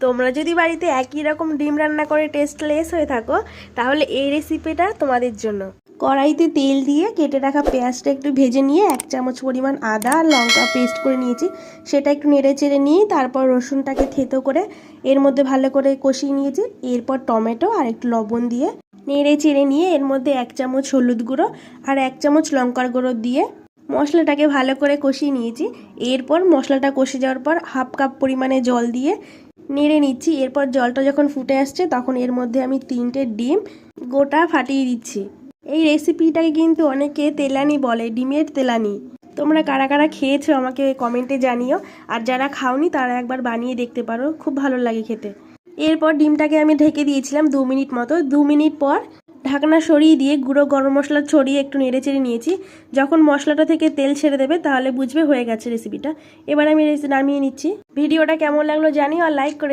তোমরা যদি বাড়িতে একই রকম ডিম রান্না করে টেস্টলেস হয়ে থাকো তাহলে এই রেসিপিটা তোমাদের জন্য। কড়াইতে তেল দিয়ে কেটে রাখা পেঁয়াজটা একটু ভেজে নিয়ে 1 চামচ পরিমাণ আদা আর লঙ্কা পেস্ট করে নিয়েছি, সেটা একটু নেড়ে চেড়ে নিয়ে তারপর রসুনটাকে থেতো করে এর মধ্যে ভালো করে কষিয়ে নিয়েছি। এরপর টমেটো আর একটু লবণ দিয়ে নেড়ে চেড়ে নিয়ে এর মধ্যে 1 চামচ হলুদ গুঁড়ো আর 1 চামচ লঙ্কার গুঁড়ো দিয়ে মশলাটাকে ভালো করে কষিয়ে নিয়েছি। এরপর মশলাটা কষে যাওয়ার পর 1/2 কাপ পরিমাণে জল দিয়ে নেড়ে নিচ্ছি। এরপর জলটা যখন ফুটে আসছে তখন এর মধ্যে আমি 3টে ডিম গোটা ফাটিয়ে দিচ্ছি। এই রেসিপিটাকে কিন্তু অনেকে তেলানি বলে, ডিমের তেলানি। তোমরা কারা কারা খেয়েছো আমাকে কমেন্টে জানিও, আর যারা খাওনি তারা একবার বানিয়ে দেখতে পারো, খুব ভালো লাগে খেতে। এরপর ডিমটাকে আমি ঢেকে দিয়েছিলাম 2 মিনিট মতো। 2 মিনিট পর ঢাকনা সরিয়ে দিয়ে গুঁড়ো গরম মশলা ছড়িয়ে একটু নেড়ে চেড়ে নিয়েছি। যখন মশলাটা থেকে তেল ছেড়ে দেবে তাহলে বুঝবে হয়ে গেছে রেসিপিটা। এবার আমি নামিয়ে নিচ্ছি। ভিডিওটা কেমন লাগলো জানিও আর লাইক করে